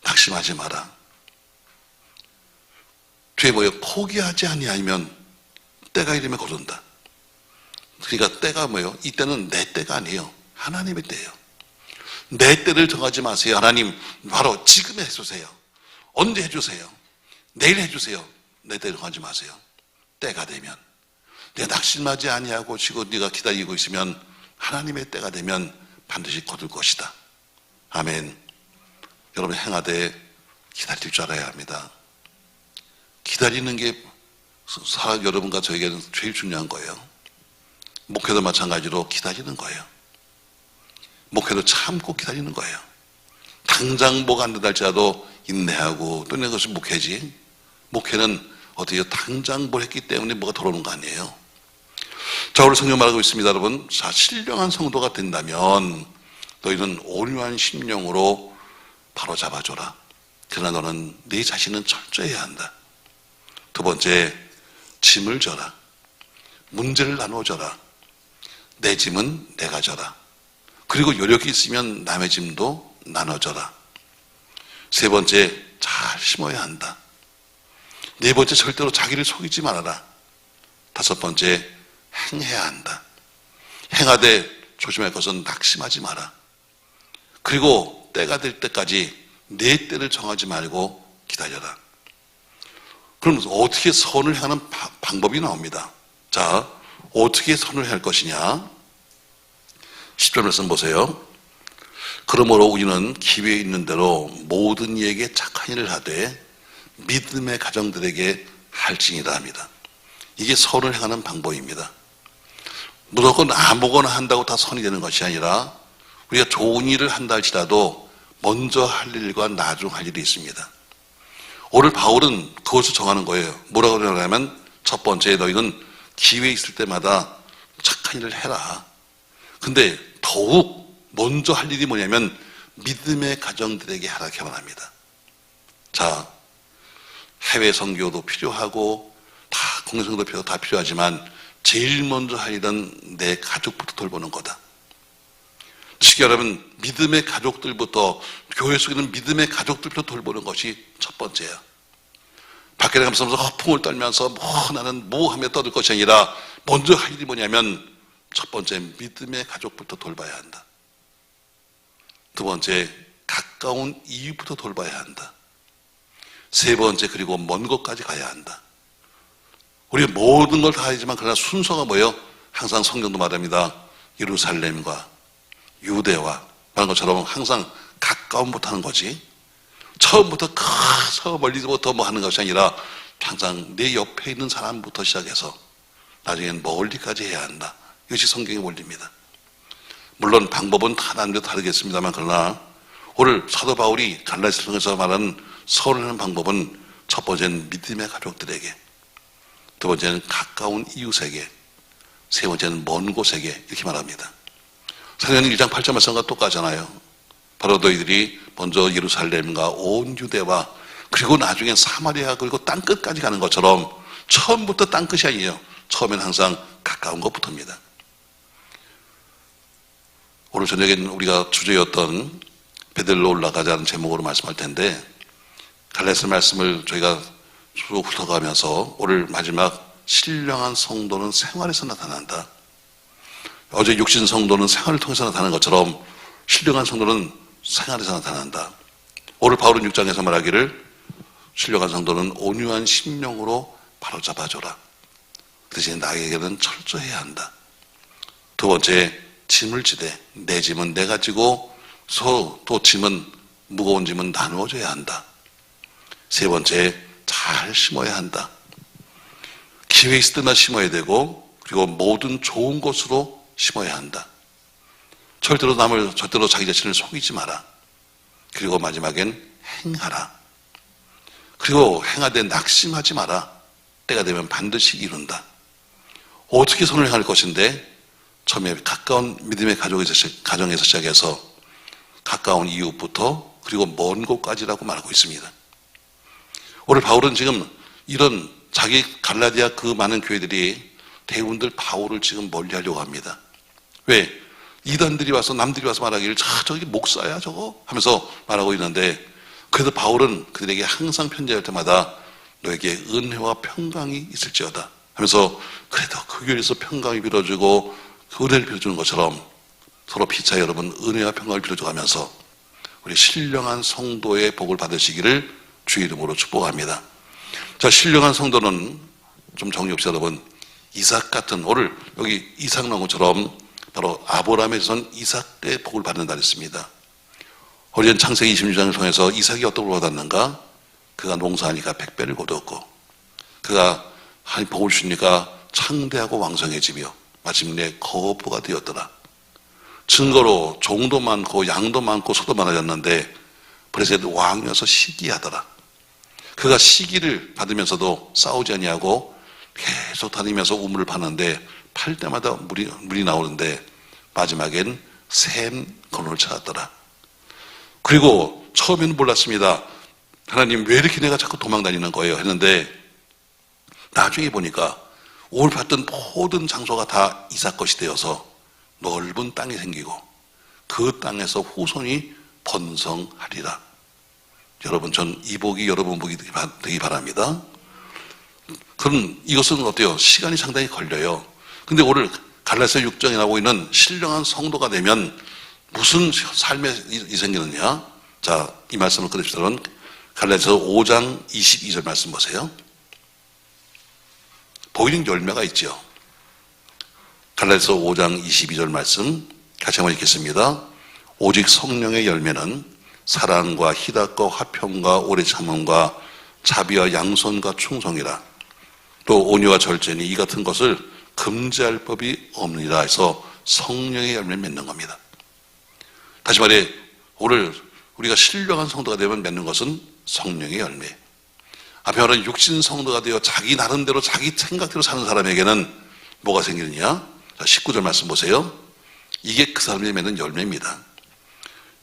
낙심하지 마라. 뒤에 뭐예요? 포기하지 아니하면 때가 이르면 거둔다. 그러니까 때가 뭐예요? 이때는 내 때가 아니에요. 하나님의 때예요. 내 때를 정하지 마세요. 하나님 바로 지금 해주세요. 언제 해주세요. 내일 해주세요. 내 때를 정하지 마세요. 때가 되면 내가 낙심하지 아니하고 지금 네가 기다리고 있으면 하나님의 때가 되면 반드시 거둘 것이다. 아멘. 여러분 행하되 기다릴 줄 알아야 합니다. 기다리는 게 여러분과 저에게는 제일 중요한 거예요. 목회도 마찬가지로 기다리는 거예요. 목회도 참고 기다리는 거예요. 당장 뭐가 안 된다 할지라도 인내하고 또 있는 것이 목회지. 목회는 어떻게 당장 뭘 했기 때문에 뭐가 돌아오는 거 아니에요. 자, 오늘 성경 말하고 있습니다, 여러분. 자, 신령한 성도가 된다면 너희는 온유한 심령으로 바로잡아줘라. 그러나 너는 네 자신은 철저해야 한다. 두 번째, 짐을 져라. 문제를 나눠줘라. 내 짐은 내가 져라. 그리고 여력이 있으면 남의 짐도 나눠줘라. 세 번째, 잘 심어야 한다. 네 번째, 절대로 자기를 속이지 말아라. 다섯 번째, 행해야 한다. 행하되 조심할 것은 낙심하지 마라. 그리고 때가 될 때까지 내 때를 정하지 말고 기다려라. 그럼 어떻게 선을 향하는 방법이 나옵니다. 자, 어떻게 선을 할 것이냐? 10절 말씀 보세요. 그러므로 우리는 기회에 있는 대로 모든 이에게 착한 일을 하되 믿음의 가정들에게 할지니라 합니다. 이게 선을 행하는 방법입니다. 무조건 아무거나 한다고 다 선이 되는 것이 아니라 우리가 좋은 일을 한다 할지라도 먼저 할 일과 나중 할 일이 있습니다. 오늘 바울은 그것을 정하는 거예요. 뭐라고 그러냐면 첫 번째, 너희는 기회 있을 때마다 착한 일을 해라. 근데 더욱 먼저 할 일이 뭐냐면 믿음의 가정들에게 하라 말합니다. 자, 해외 선교도 필요하고 다 공동성도 다 필요하지만 제일 먼저 할 일은 내 가족부터 돌보는 거다. 쉽게 말하면 믿음의 가족들부터, 교회 속에 있는 믿음의 가족들부터 돌보는 것이 첫 번째야. 밖에 나가면서 허풍을 떨면서 나는 뭐 하며 떠들 것이 아니라 먼저 할 일이 뭐냐면 첫 번째, 믿음의 가족부터 돌봐야 한다. 두 번째, 가까운 이웃부터 돌봐야 한다. 세 번째, 그리고 먼 곳까지 가야 한다. 우리가 모든 걸 다 하지만 그러나 순서가 뭐예요? 항상 성경도 말합니다. 예루살렘과 유대와 그런 것처럼 항상 가까움부터 하는 거지. 처음부터 저 멀리서부터 뭐 하는 것이 아니라 항상 내 옆에 있는 사람부터 시작해서 나중엔 멀리까지 해야 한다. 이것이 성경의 원리입니다. 물론 방법은 하나님도 다르겠습니다만 그러나 오늘 사도 바울이 갈라디아서를 통해서 말하는 선을 하는 방법은 첫 번째는 믿음의 가족들에게, 두 번째는 가까운 이웃에게, 세 번째는 먼 곳에게 이렇게 말합니다. 사도행전 1장 8절 말씀과 똑같잖아요. 바로 너희들이 먼저 예루살렘과 온 유대와 그리고 나중에 사마리아 그리고 땅끝까지 가는 것처럼 처음부터 땅끝이 아니에요. 처음엔 항상 가까운 것부터입니다. 오늘 저녁에는 우리가 주제였던 베들로 올라가자는 제목으로 말씀할 텐데 갈라디아서 말씀을 저희가 쭉 훑어가면서 오늘 마지막 신령한 성도는 생활에서 나타난다. 어제 육신 성도는 생활을 통해서 나타나는 것처럼 신령한 성도는 생활에서 나타난다. 오늘 바울은 6장에서 말하기를 신령한 성도는 온유한 심령으로 바로잡아줘라. 그 대신 나에게는 철저해야 한다. 두 번째, 짐을 지되 내 짐은 내가 지고 또 짐은 무거운 짐은 나누어줘야 한다. 세 번째, 잘 심어야 한다. 기회 있을 때만 심어야 되고 그리고 모든 좋은 것으로 심어야 한다. 절대로 자기 자신을 속이지 마라. 그리고 마지막엔 행하라. 그리고 행하되 낙심하지 마라. 때가 되면 반드시 이룬다. 어떻게 선을 행할 것인데 처음에 가까운 믿음의 가정에서 시작해서 가까운 이웃부터 그리고 먼 곳까지라고 말하고 있습니다. 오늘 바울은 지금 이런 자기 갈라디아 그 많은 교회들이 대부분들 바울을 지금 멀리하려고 합니다. 왜? 이단들이 와서 남들이 와서 말하기를 저기 목사야 저거 하면서 말하고 있는데, 그래도 바울은 그들에게 항상 편지할 때마다 너에게 은혜와 평강이 있을지어다 하면서, 그래도 그 교회에서 평강이 빌어주고 그 은혜를 빌어주는 것처럼 서로 피차 여러분 은혜와 평강을 빌어줘가면서 우리 신령한 성도의 복을 받으시기를 주의 이름으로 축복합니다. 자, 신령한 성도는 좀 정리 없이 여러분, 이삭 같은, 오늘 여기 이삭 나온 것처럼 바로 아브라함의 son 이삭의 복을 받는다 했습니다. 우리는 창세기 26장을 통해서 이삭이 어떤 복을 받았는가? 그가 농사하니까 100배를 거두었고, 그가 하나님 복을 주니까 창대하고 왕성해지며 마침내 거부가 되었더라. 증거로 종도 많고 양도 많고 소도 많아졌는데 브레셋 왕이어서 시기하더라. 그가 시기를 받으면서도 싸우지 아니하고 계속 다니면서 우물을 파는데 팔 때마다 물이 나오는데 마지막엔 샘 근원을 찾았더라. 그리고 처음에는 몰랐습니다. 하나님 왜 이렇게 내가 자꾸 도망다니는 거예요 했는데, 나중에 보니까 우물 팠던 모든 장소가 다 이삭 것이 되어서 넓은 땅이 생기고 그 땅에서 후손이 번성하리라. 여러분, 전 이 복이 여러분 복이 되기 바랍니다. 그럼 이것은 어때요? 시간이 상당히 걸려요. 근데 오늘 갈라디아 6장에 나오고 있는 신령한 성도가 되면 무슨 삶에 생기느냐? 자, 이 말씀을 끊읍시다. 갈라디아 5장 22절 말씀 보세요. 보이는 열매가 있죠. 갈라디아 5장 22절 말씀 같이 한번 읽겠습니다. 오직 성령의 열매는 사랑과 희락과 화평과 오래 참음과 자비와 양선과 충성이라. 또 온유와 절제니 이 같은 것을 금지할 법이 없느니라 해서 성령의 열매를 맺는 겁니다. 다시 말해, 오늘 우리가 신령한 성도가 되면 맺는 것은 성령의 열매. 앞에 말한 육신 성도가 되어 자기 나름대로 자기 생각대로 사는 사람에게는 뭐가 생기느냐? 자, 19절 말씀 보세요. 이게 그 사람이 맺는 열매입니다.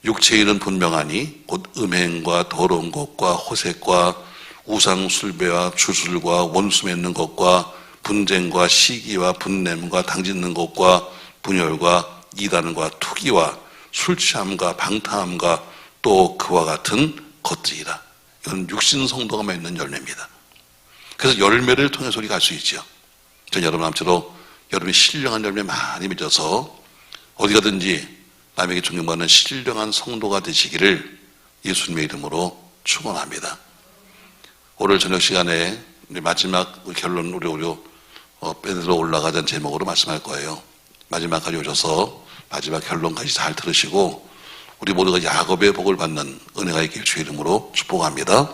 육체의 일은 분명하니 곧 음행과 더러운 것과 호색과 우상 숭배와 주술과 원수 맺는 것과 분쟁과 시기와 분냄과 당짓는 것과 분열과 이단과 투기와 술 취함과 방탕함과 또 그와 같은 것들이라. 이건 육신 성도가 맺는 열매입니다. 그래서 열매를 통해서 우리가 알 수 있죠. 전 여러분 암처럼 여러분이 신령한 열매 많이 맺어서 어디 가든지 남에게 존경받는 신령한 성도가 되시기를 예수님의 이름으로 축원합니다. 오늘 저녁 시간에 마지막 결론 우리 베드로 올라가자는 제목으로 말씀할 거예요. 마지막까지 오셔서 마지막 결론까지 잘 들으시고 우리 모두가 야곱의 복을 받는 은혜가 있길 주의 이름으로 축복합니다.